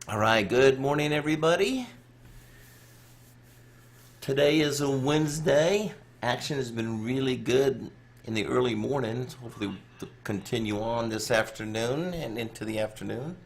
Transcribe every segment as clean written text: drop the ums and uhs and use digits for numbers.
All right, good morning, everybody. Today is a Wednesday. Action has been really good in the early mornings. Hopefully, we'll continue on this afternoon and into the afternoon.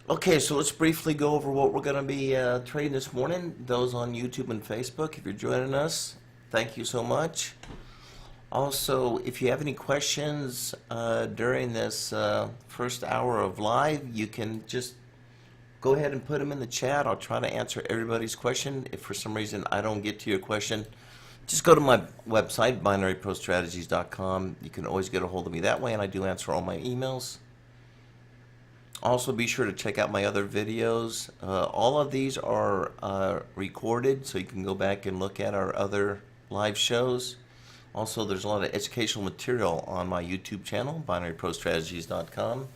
Okay, so let's briefly go over what we're going to be trading this morning. Those on YouTube and Facebook, if you're joining us, thank you so much. Also, if you have any questions during this first hour of live, you can just go ahead and put them in the chat. I'll try to answer everybody's question. If for some reason I don't get to your question, just go to my website, binaryprostrategies.com. You can always get a hold of me that way, and I do answer all my emails. Also, be sure to check out my other videos. All of these are recorded, so you can go back and look at our other live shows. Also, there's a lot of educational material on my YouTube channel, binaryprostrategies.com.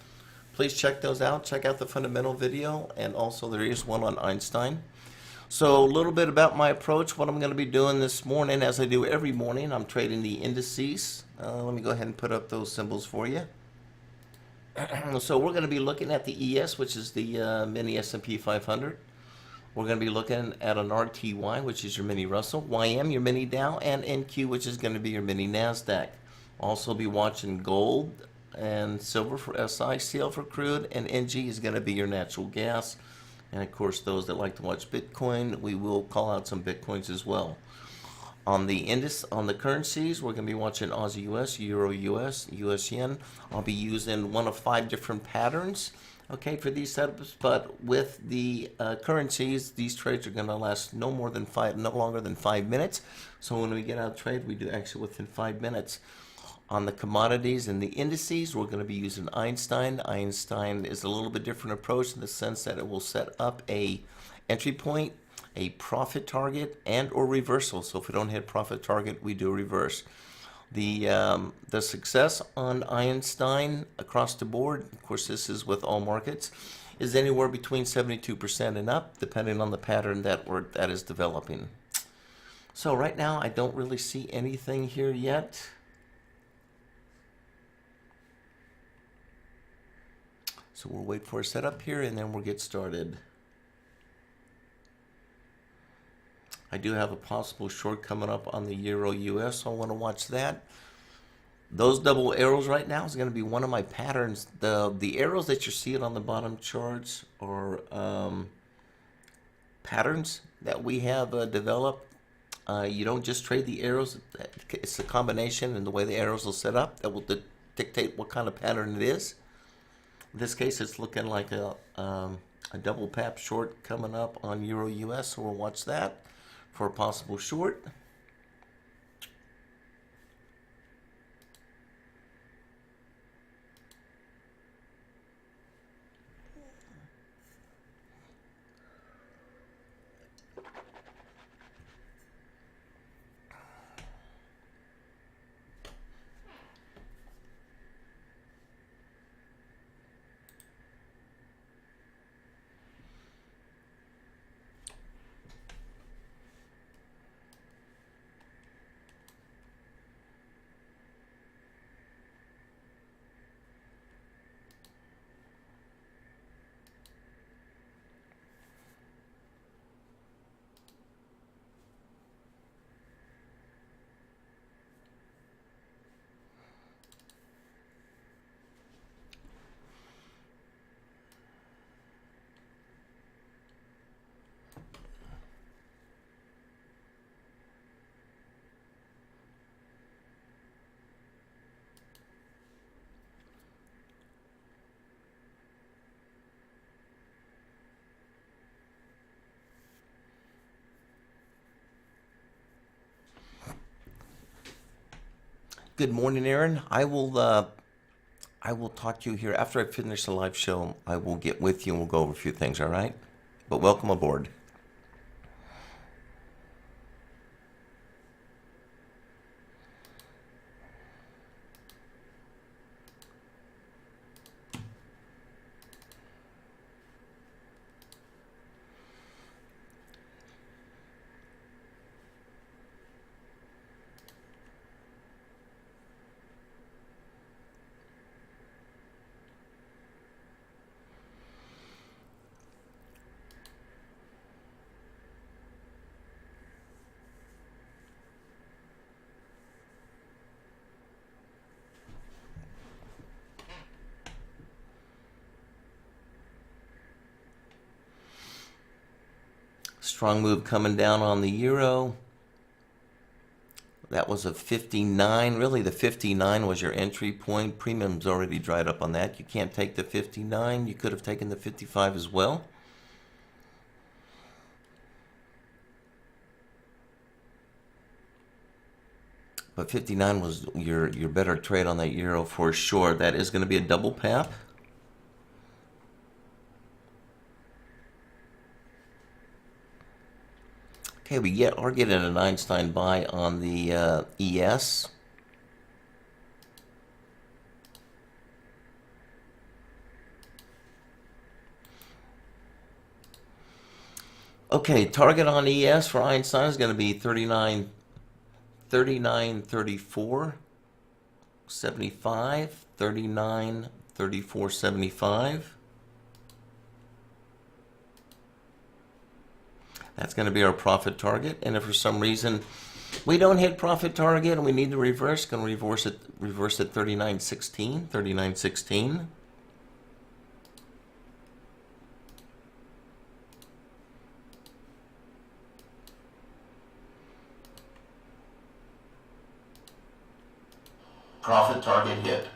Please check those out. Check out the fundamental video, and also there is one on Einstein. So a little bit about my approach, what I'm going to be doing this morning, as I do every morning. I'm trading the indices. Let me go ahead and put up those symbols for you. So we're going to be looking at the ES, which is the mini S&P 500. We're going to be looking at an RTY, which is your mini Russell, YM, your mini Dow, and NQ, which is going to be your mini NASDAQ. Also be watching gold and silver for SI, CL for crude, and NG is going to be your natural gas. And of course, those that like to watch Bitcoin, we will call out some Bitcoins as well. On the currencies, we're going to be watching Aussie US, Euro US, US Yen. I'll be using one of 5 different patterns, okay, for these setups. But with the currencies, these trades are going to last no longer than 5 minutes. So when we get out of trade, we do actually within 5 minutes. On the commodities and the indices, we're going to be using Einstein. Einstein is a little bit different approach in the sense that it will set up a entry point, a profit target, and or reversal. So if we don't hit profit target, we do reverse. The success on Einstein across the board, of course this is with all markets, is anywhere between 72% and up, depending on the pattern that is developing. So right now I don't really see anything here yet. So we'll wait for a setup here and then we'll get started. I do have a possible short coming up on the Euro US, so I want to watch that. Those double arrows right now is going to be one of my patterns. The arrows that you're seeing on the bottom charts are patterns that we have developed. You don't just trade the arrows. It's a combination, and the way the arrows will set up that will dictate what kind of pattern it is. In this case, it's looking like a double pap short coming up on Euro US, so we'll watch that for a possible short. Good morning, Aaron. I will talk to you here after I finish the live show. I will get with you and we'll go over a few things. All right. but welcome aboard. Strong move coming down on the euro. That was a 59. Really, the 59 was your entry point. Premium's already dried up on that. You can't take the 59. You could have taken the 55 as well. But 59 was your better trade on that euro for sure. That is going to be a double pap. Okay, we are getting an Einstein buy on the ES. Okay, target on ES for Einstein is going to be 39, 34, 75, 39, 34, 75. That's going to be our profit target. And if for some reason we don't hit profit target and we need to reverse, going to reverse at 39.16, 39.16. Profit target hit.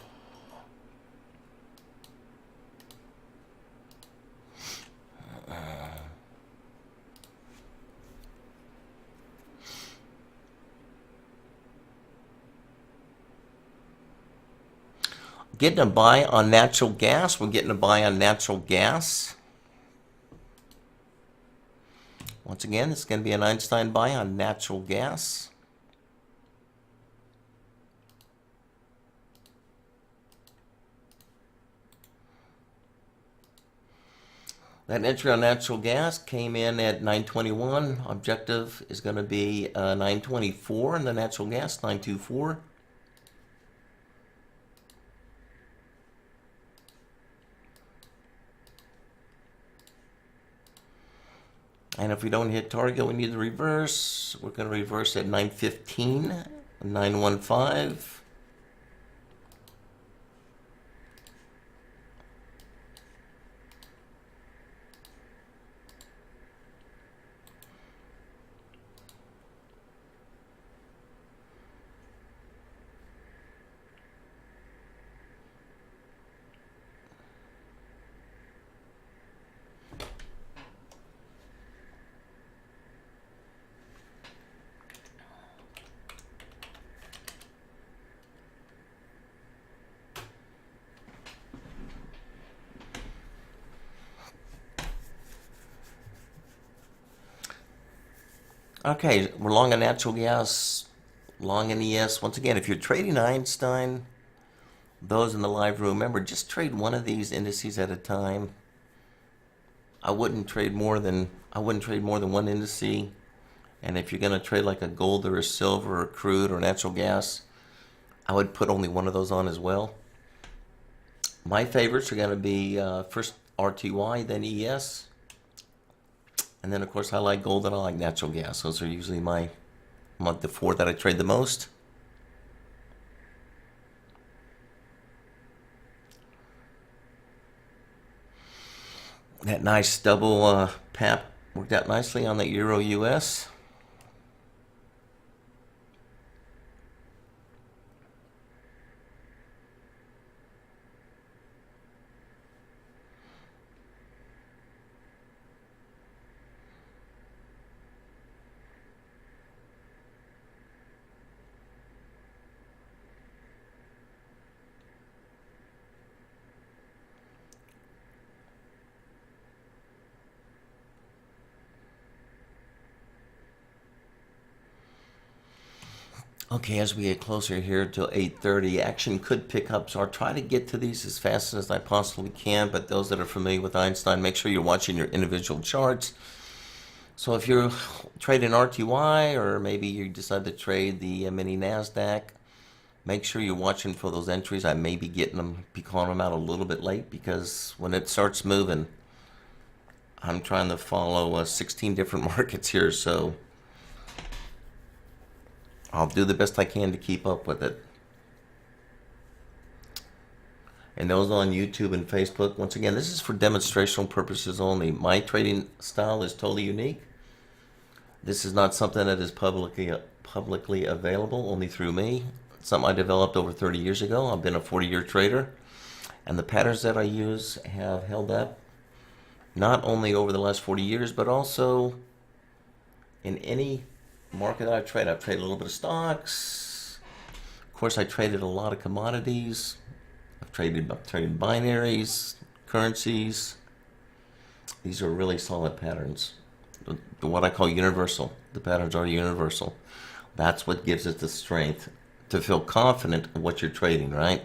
Getting a buy on natural gas. We're getting a buy on natural gas. Once again, it's going to be an Einstein buy on natural gas. That entry on natural gas came in at 921. Objective is going to be 924, and the natural gas 924. And if we don't hit target, we need to reverse. We're going to reverse at 915, 915. Okay, we're long on natural gas, long in ES. Once again, if you're trading Einstein, those in the live room, remember, just trade one of these indices at a time. I wouldn't trade more than one indice. And if you're going to trade like a gold or a silver or crude or natural gas, I would put only one of those on as well. My favorites are going to be first RTY, then ES. And then, of course, I like gold and I like natural gas. Those are usually the four that I trade the most. That nice double pap worked out nicely on the Euro US. Okay, as we get closer here till 8:30, action could pick up, so I'll try to get to these as fast as I possibly can, but those that are familiar with Einstein, make sure you're watching your individual charts. So if you're trading RTY, or maybe you decide to trade the mini NASDAQ, make sure you're watching for those entries. I may be calling them out a little bit late, because when it starts moving, I'm trying to follow 16 different markets here, so I'll do the best I can to keep up with it. And those on YouTube and Facebook, once again, this is for demonstrational purposes only. My trading style is totally unique. This is not something that is publicly available, only through me. It's something I developed over 30 years ago. I've been a 40-year trader, and the patterns that I use have held up not only over the last 40 years, but also in any market that I've traded. I've traded a little bit of stocks. Of course, I traded a lot of commodities. I've traded binaries, currencies. These are really solid patterns. What I call universal. The patterns are universal. That's what gives it the strength to feel confident in what you're trading, right?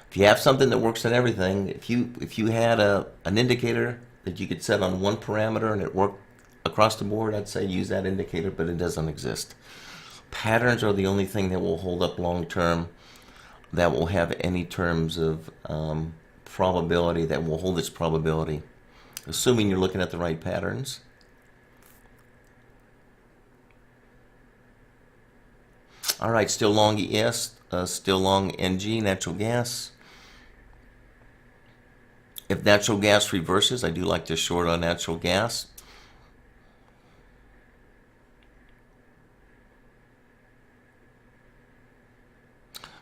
If you have something that works in everything, if you had an indicator that you could set on one parameter and it worked across the board, I'd say use that indicator, but it doesn't exist. Patterns are the only thing that will hold up long term, that will have any terms of probability, that will hold its probability, assuming you're looking at the right patterns. All right, still long ES, still long NG, natural gas. If natural gas reverses, I do like to short on natural gas.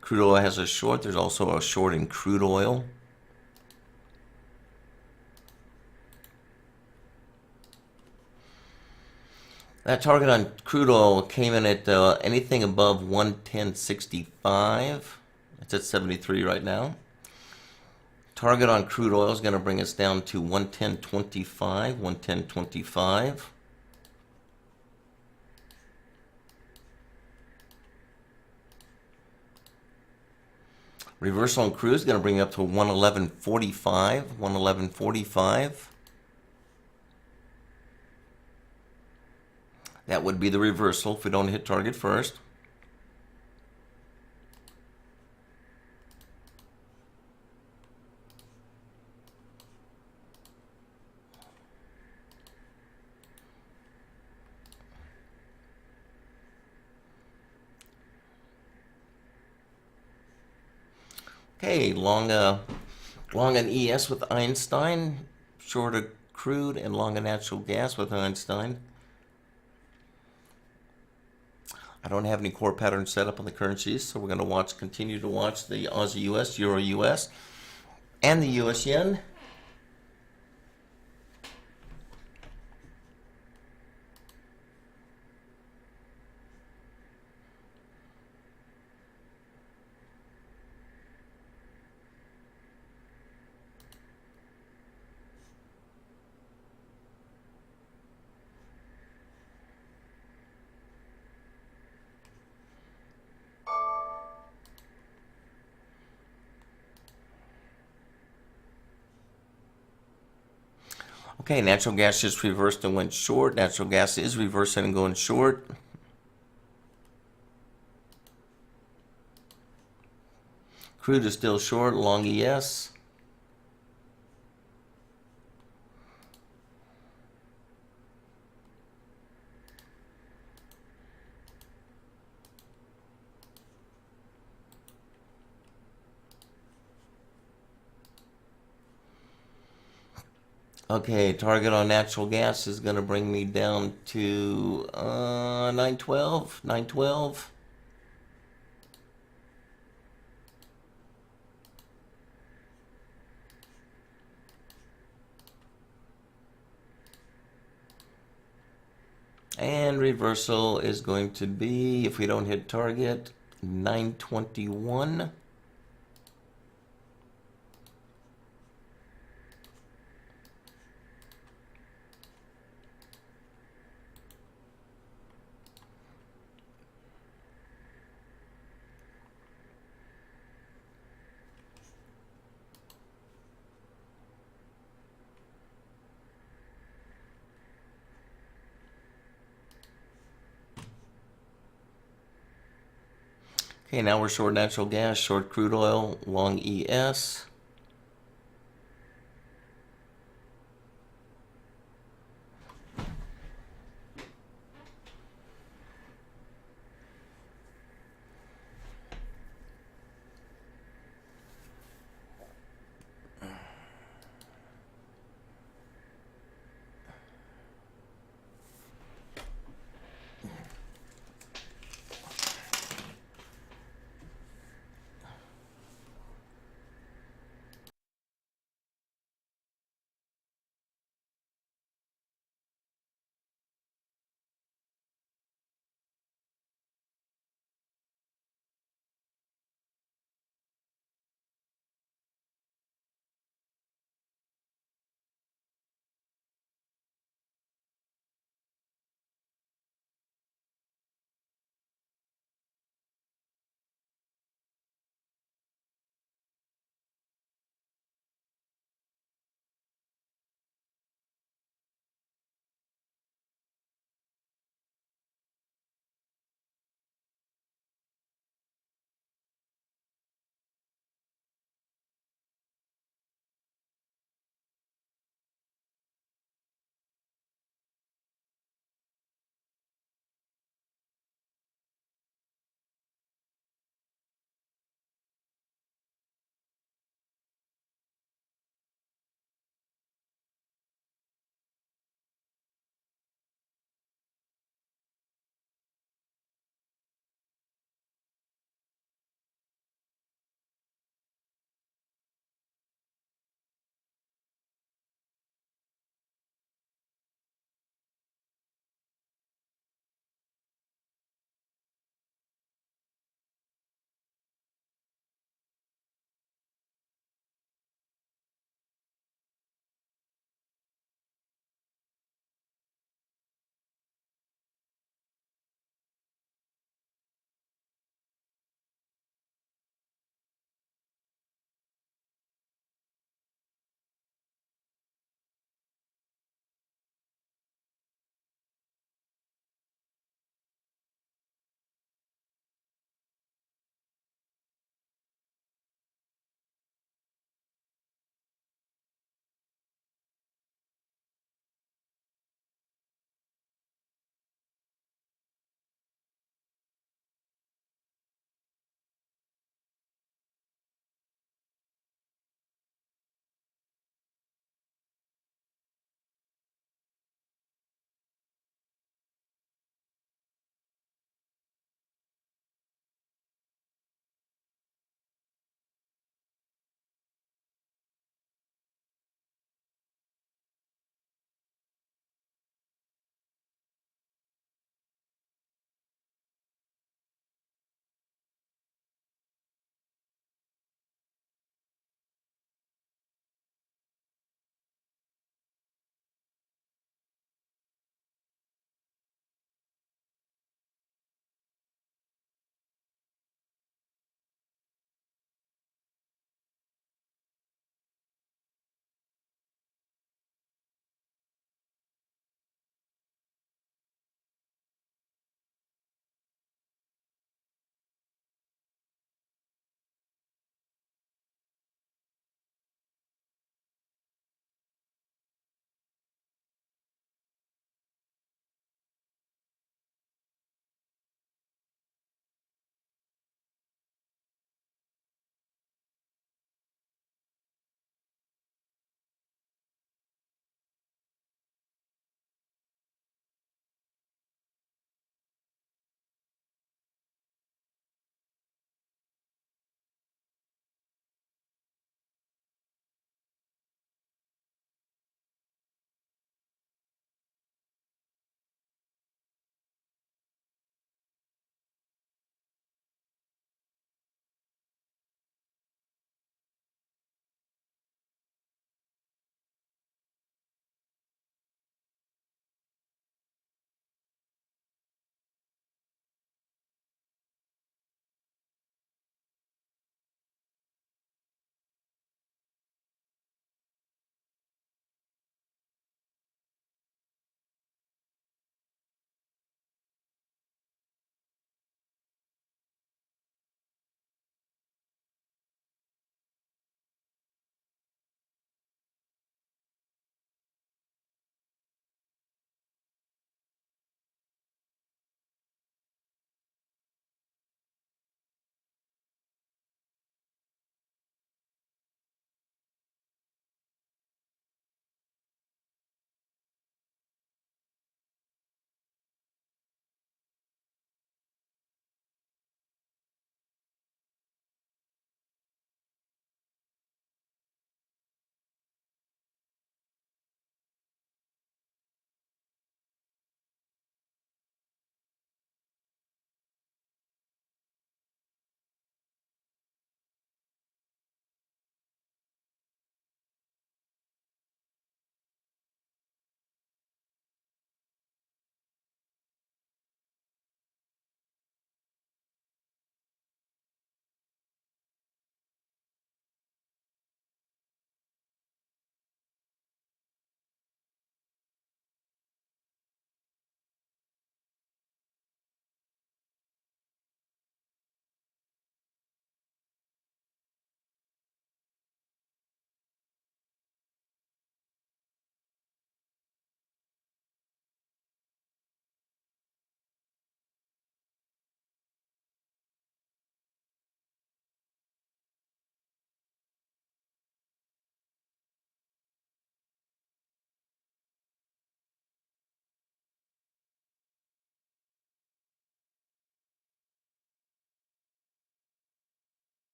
Crude oil has a short. There's also a short in crude oil. That target on crude oil came in at anything above 110.65. It's at 73 right now. Target on crude oil is going to bring us down to 110.25, 110.25. Reversal on crude is going to bring up to 111.45, 111.45. That would be the reversal if we don't hit target first. Okay, long an ES with Einstein, short a crude, and long a natural gas with Einstein. I don't have any core patterns set up on the currencies, so we're going to continue to watch the Aussie US, Euro US, and the US yen. Okay, natural gas just reversed and went short. Natural gas is reversing and going short. Crude is still short, long ES. Okay, target on natural gas is going to bring me down to 912, 912. And reversal is going to be, if we don't hit target, 921. Okay, now we're short natural gas, short crude oil, long ES.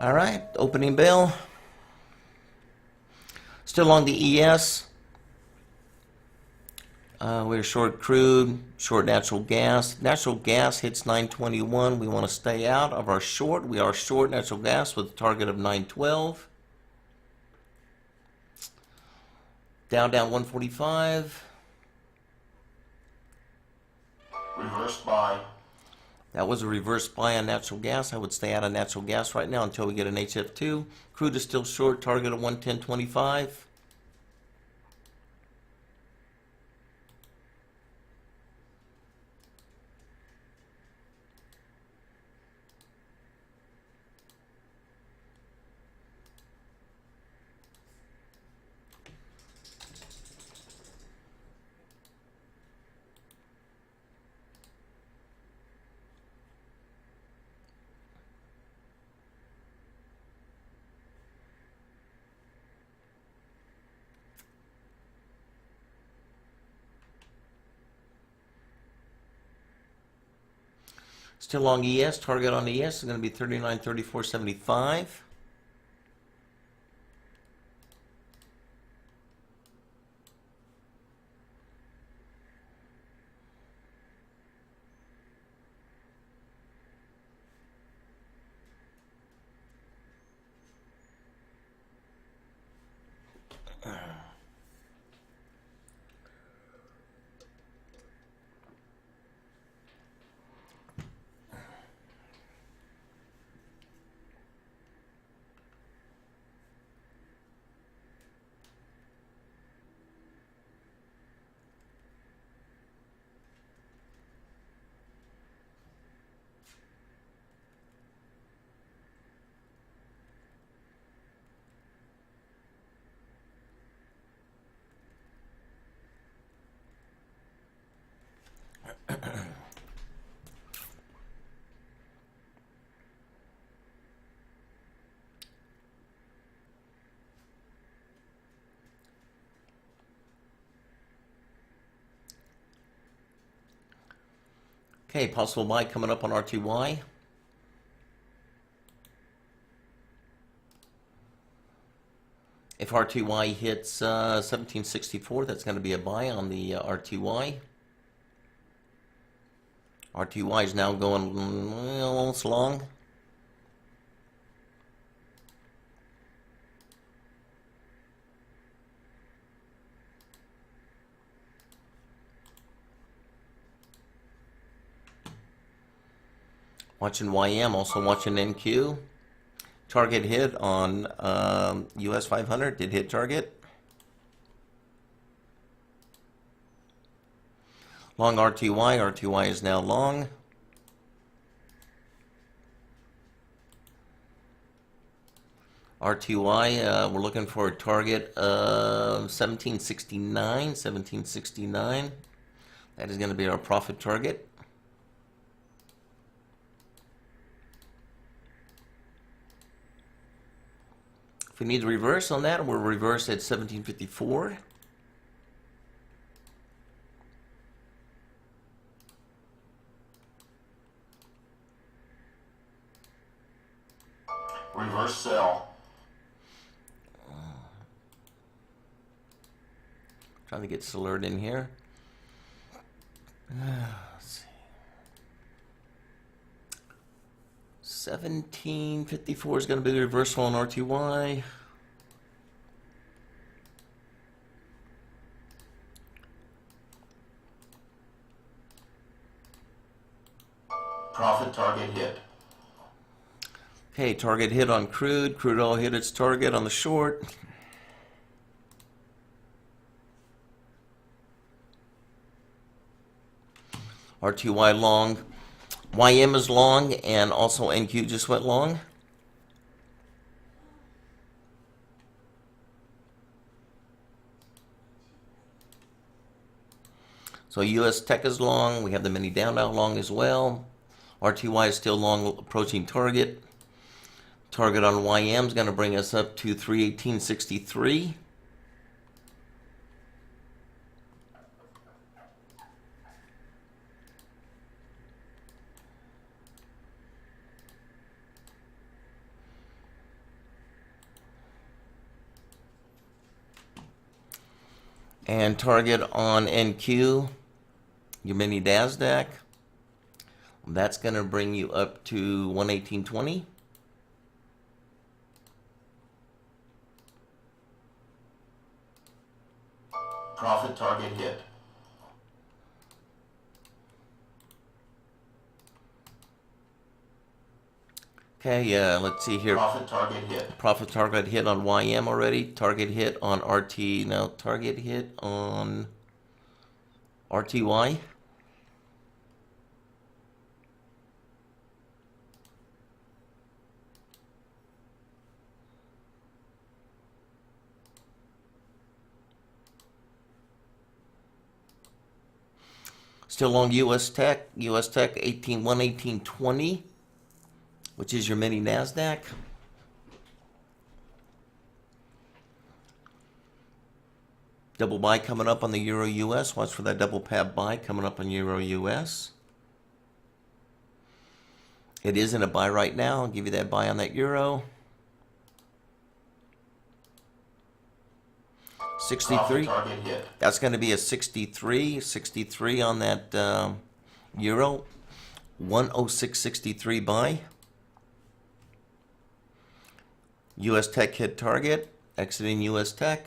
All right, opening bell. Still on the ES. We're short crude, short natural gas. Natural gas hits 921. We want to stay out of our short. We are short natural gas with a target of 912. Down 145. Reverse buy. That was a reverse buy on natural gas. I would stay out of natural gas right now until we get an HF2. Crude is still short, target of 110.25. Still long ES. Target on ES is going to be 39.3475. Okay, possible buy coming up on RTY. If RTY hits 1764, that's going to be a buy on the RTY. RTY is now going almost long. Watching YM, also watching NQ. Target hit on US 500, did hit target. Long RTY, RTY is now long. RTY, we're looking for a target of 1769. That is going to be our profit target. If we need to reverse on that, we'll reverse at 1754. Reverse sell. Trying to get this alert in here. Let's see. 1754 is going to be the reversal on RTY. Profit target hit. Okay, target hit on crude. Crude oil hit its target on the short. RTY long. YM is long, and also NQ just went long. So US Tech is long. We have the mini down now long as well. RTY is still long, approaching target. Target on YM is going to bring us up to 318.63. And target on NQ, your mini NASDAQ. That's going to bring you up to 118.20. Profit target hit. Okay, let's see here. Profit target hit. Profit target hit on YM already. Target hit on RT. Now target hit on RTY. Still long US Tech. US Tech 118.20, which is your mini NASDAQ. Double buy coming up on the Euro US. Watch for that double pad buy coming up on Euro US. It is in a buy right now. I'll give you that buy on that Euro. 63. Target hit. That's going to be a 63. 63 on that Euro. 106.63 buy. US Tech hit target. Exiting US Tech.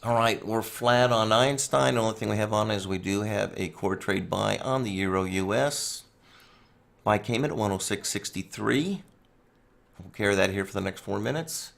All right, we're flat on Einstein. The only thing we have on is we do have a core trade buy on the Euro US. Buy came in at 106.63. We'll carry that here for the next 4 minutes.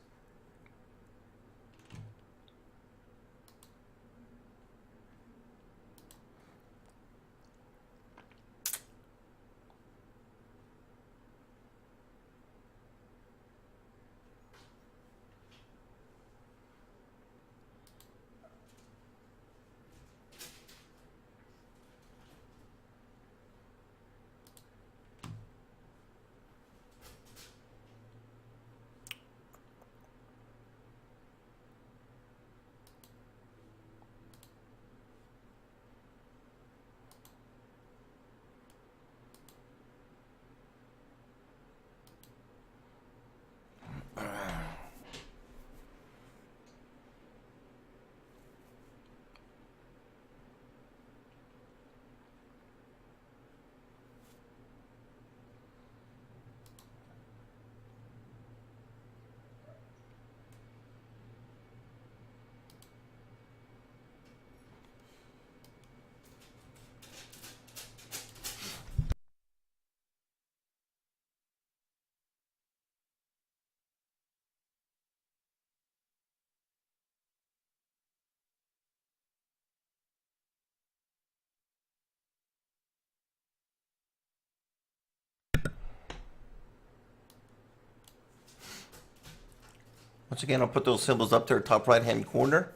Once again, I'll put those symbols up there, top right-hand corner.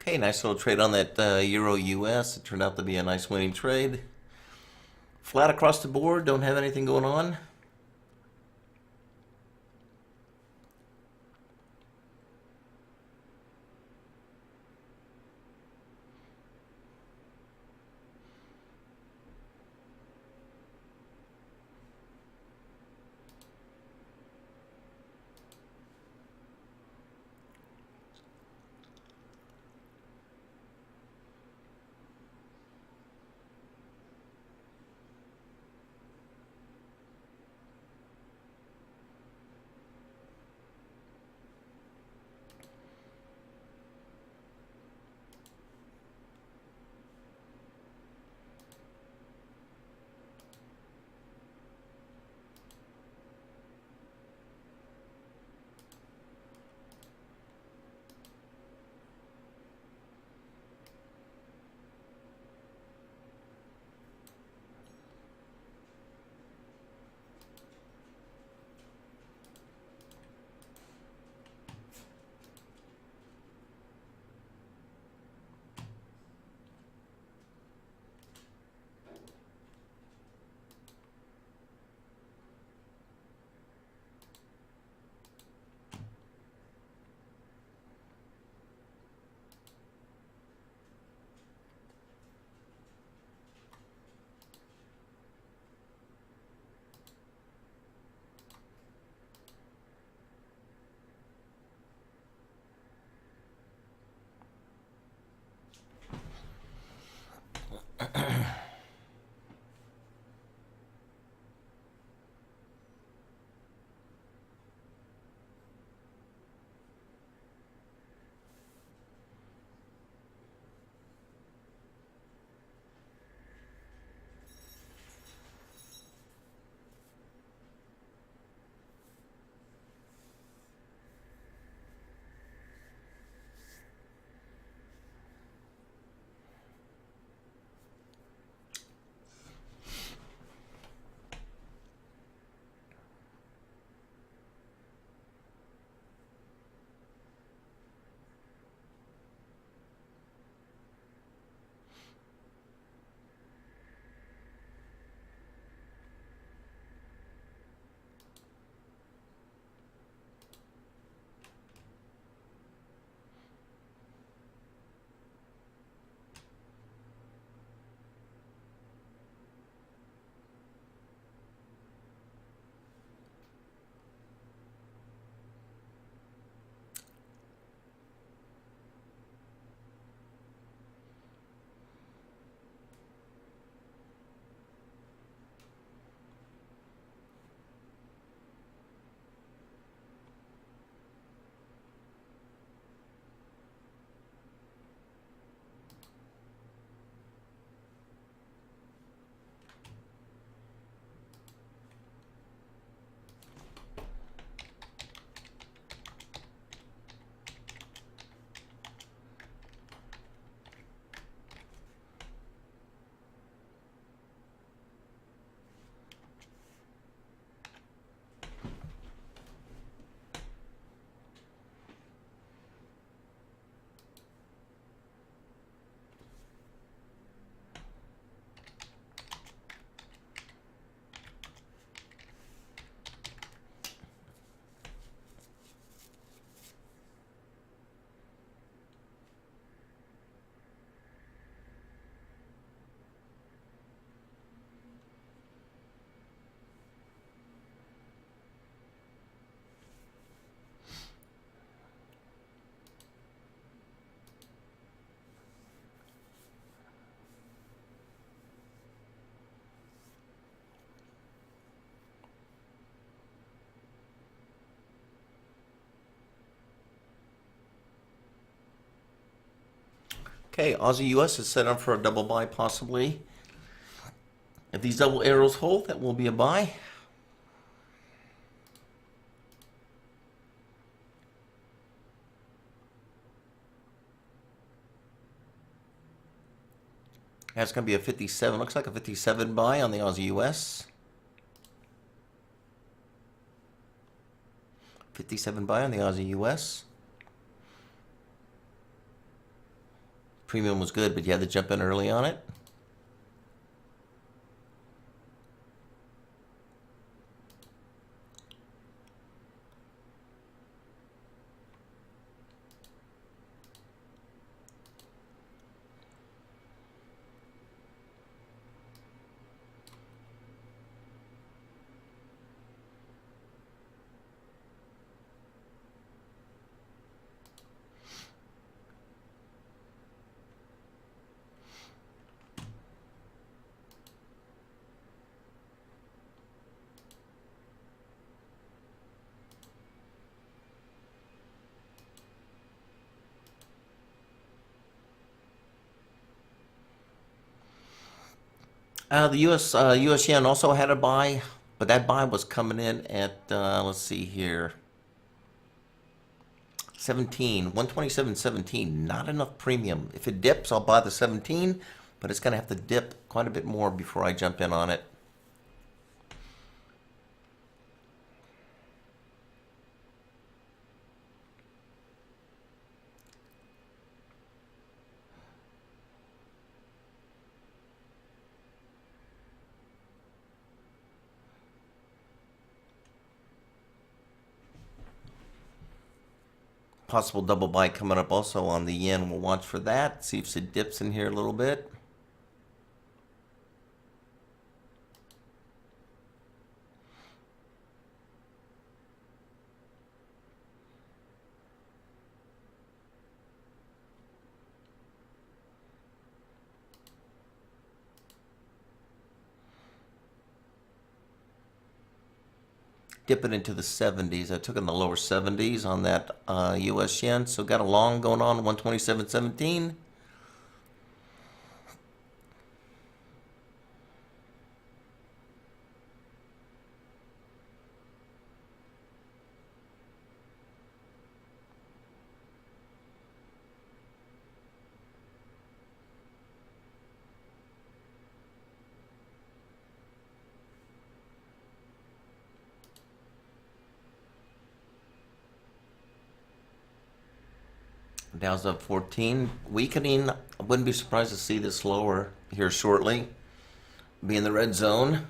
Okay, nice little trade on that Euro US. It turned out to be a nice winning trade. Flat across the board, don't have anything going on. Okay, Aussie US is set up for a double buy possibly. If these double arrows hold, that will be a buy. That's going to be a 57. Looks like a 57 buy on the Aussie US. 57 buy on the Aussie US. Premium was good, but you had to jump in early on it. The U.S. yen also had a buy, but that buy was coming in at let's see here, 127.17. Not enough premium. If it dips, I'll buy the 17, but it's gonna have to dip quite a bit more before I jump in on it. Possible double buy coming up also on the yen. We'll watch for that. See if it dips in here a little bit. Dip it into the 70s. I took in the lower 70s on that US yen. So got a long going on 127.17. Dow's up 14. Weakening. I wouldn't be surprised to see this lower here shortly. Be in the red zone.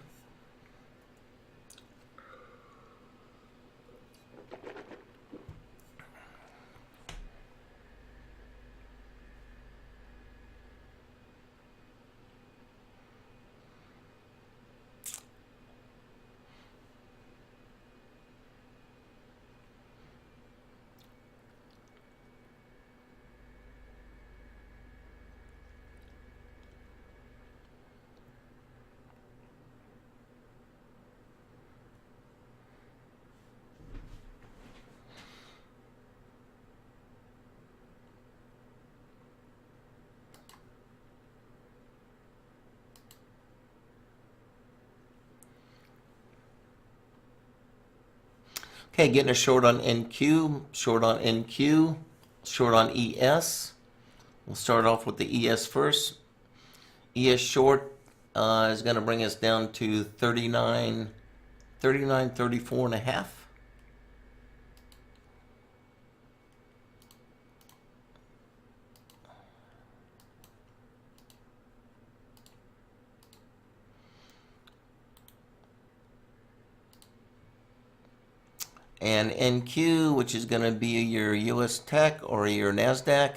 Okay, getting a short on NQ, short on NQ, short on ES. We'll start off with the ES first. ES short is going to bring us down to 39, 34 and a half. And NQ, which is going to be your US Tech or your NASDAQ.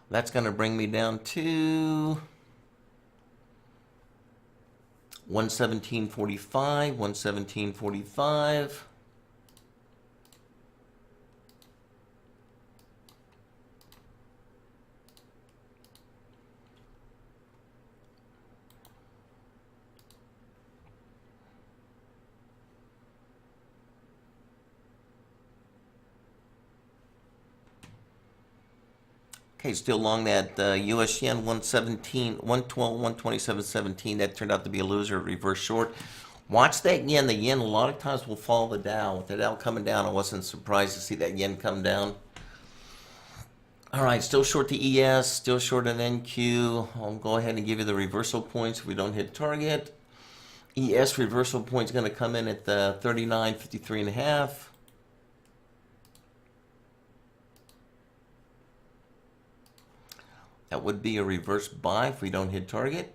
That's going to bring me down to 117.45, 117.45. Okay, still long that US yen 117, 112, 127.17. That turned out to be a loser, reverse short. Watch that yen. The yen a lot of times will follow the Dow. With the Dow coming down, I wasn't surprised to see that yen come down. All right, still short the ES, still short an NQ. I'll go ahead and give you the reversal points if we don't hit target. ES reversal point is going to come in at the 39.53 and a half. That would be a reverse buy if we don't hit target.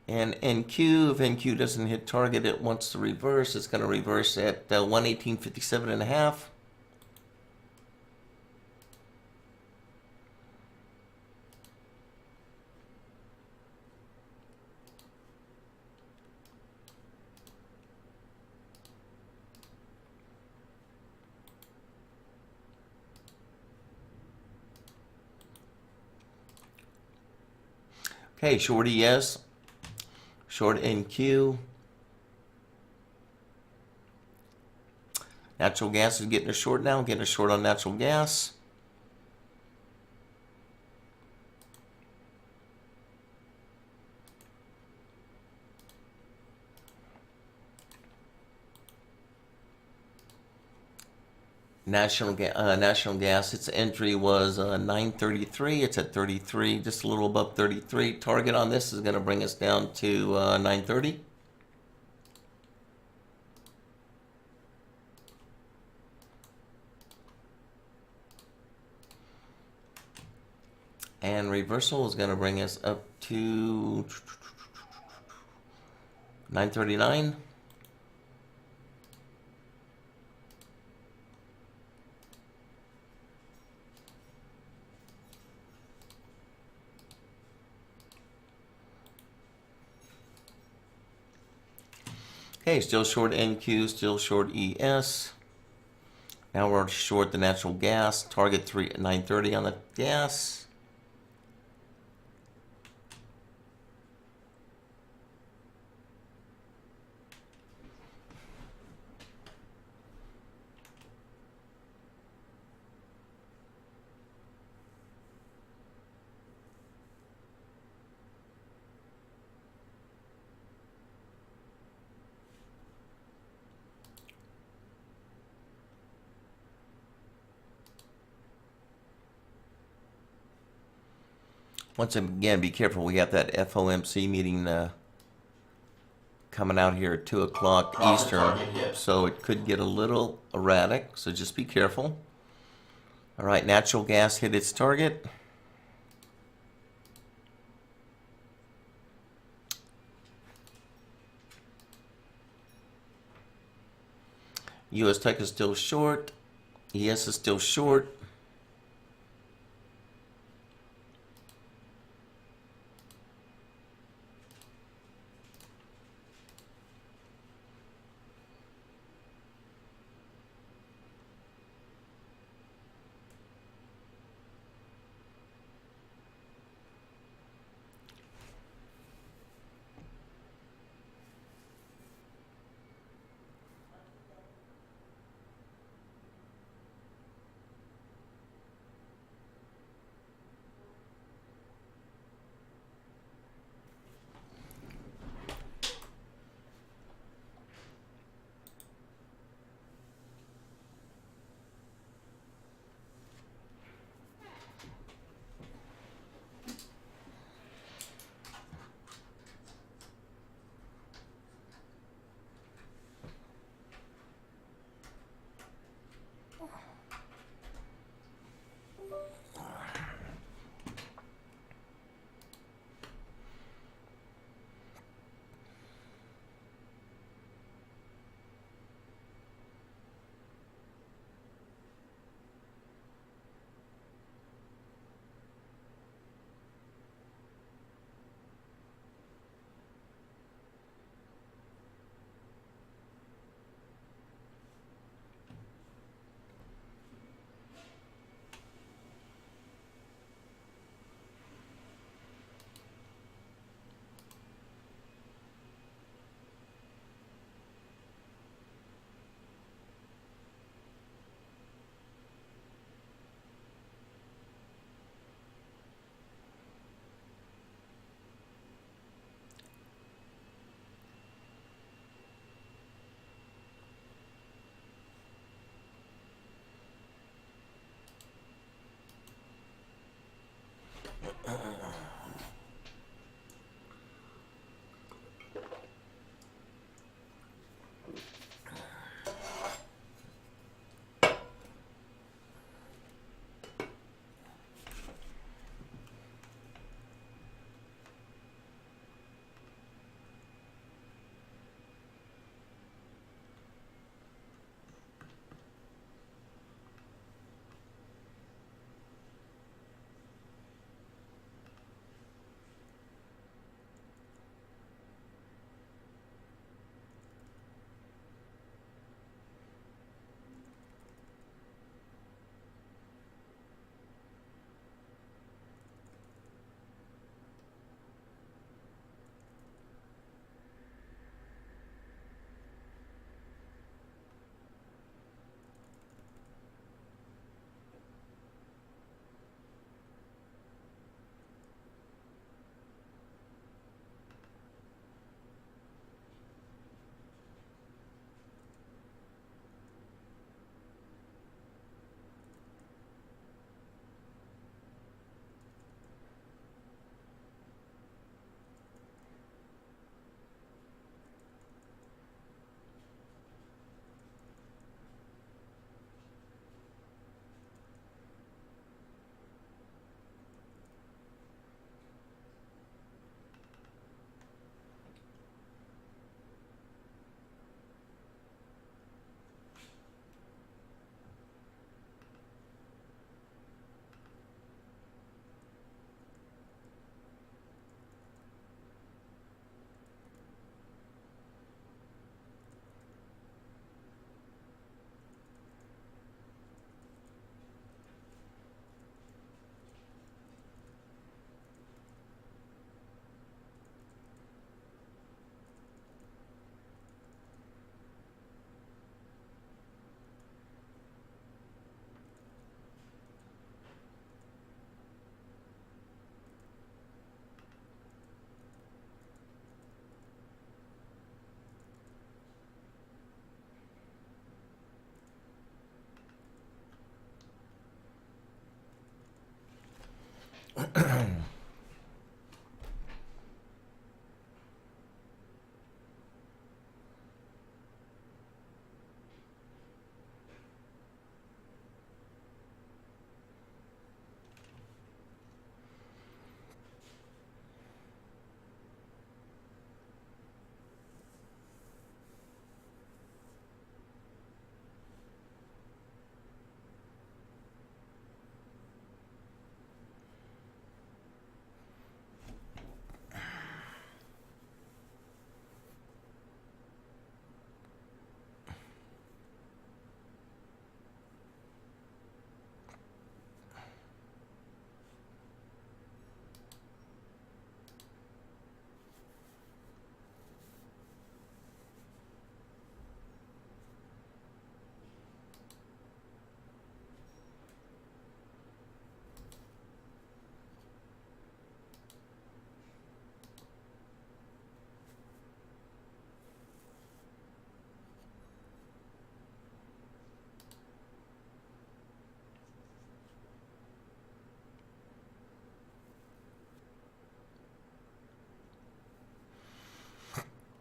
And NQ, if NQ doesn't hit target, it wants to reverse. It's going to reverse at 118.57 and a half. Okay, short ES, short NQ. Natural gas is getting a short now, getting a short on natural gas. National Gas, its entry was 933. It's at 33, just a little above 33. Target on this is going to bring us down to 930. And reversal is going to bring us up to 939. Okay, still short NQ, still short ES. Now we're short the natural gas. Target 930 on the gas. Once again, be careful. We have that FOMC meeting coming out here at 2 o'clock Profit Eastern, target hit. so it could get a little erratic, so just be careful. All right, natural gas hit its target. US Tech is still short. ES is still short.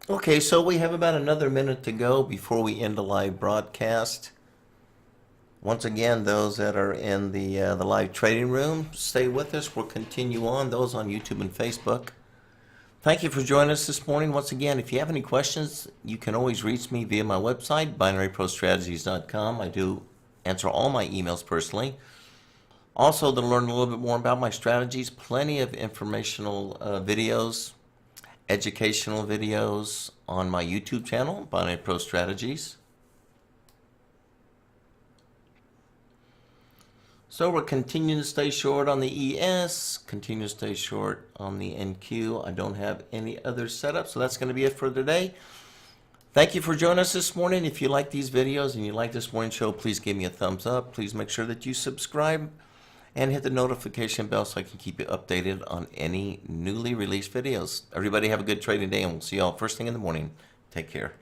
Okay, so we have about another minute to go before we end the live broadcast. Once again, those that are in the live trading room, stay with us. We'll continue on. Those on YouTube and Facebook, thank you for joining us this morning. Once again, if you have any questions, you can always reach me via my website, binaryprostrategies.com. I do answer all my emails personally. Also, to learn a little bit more about my strategies, plenty of informational videos, educational videos on my YouTube channel, Binary Pro Strategies. So we're continuing to stay short on the ES, continue to stay short on the NQ. I don't have any other setup, so that's going to be it for today. Thank you for joining us this morning. If you like these videos and you like this morning show, please give me a thumbs up. Please make sure that you subscribe and hit the notification bell so I can keep you updated on any newly released videos. Everybody have a good trading day, and we'll see you all first thing in the morning. Take care.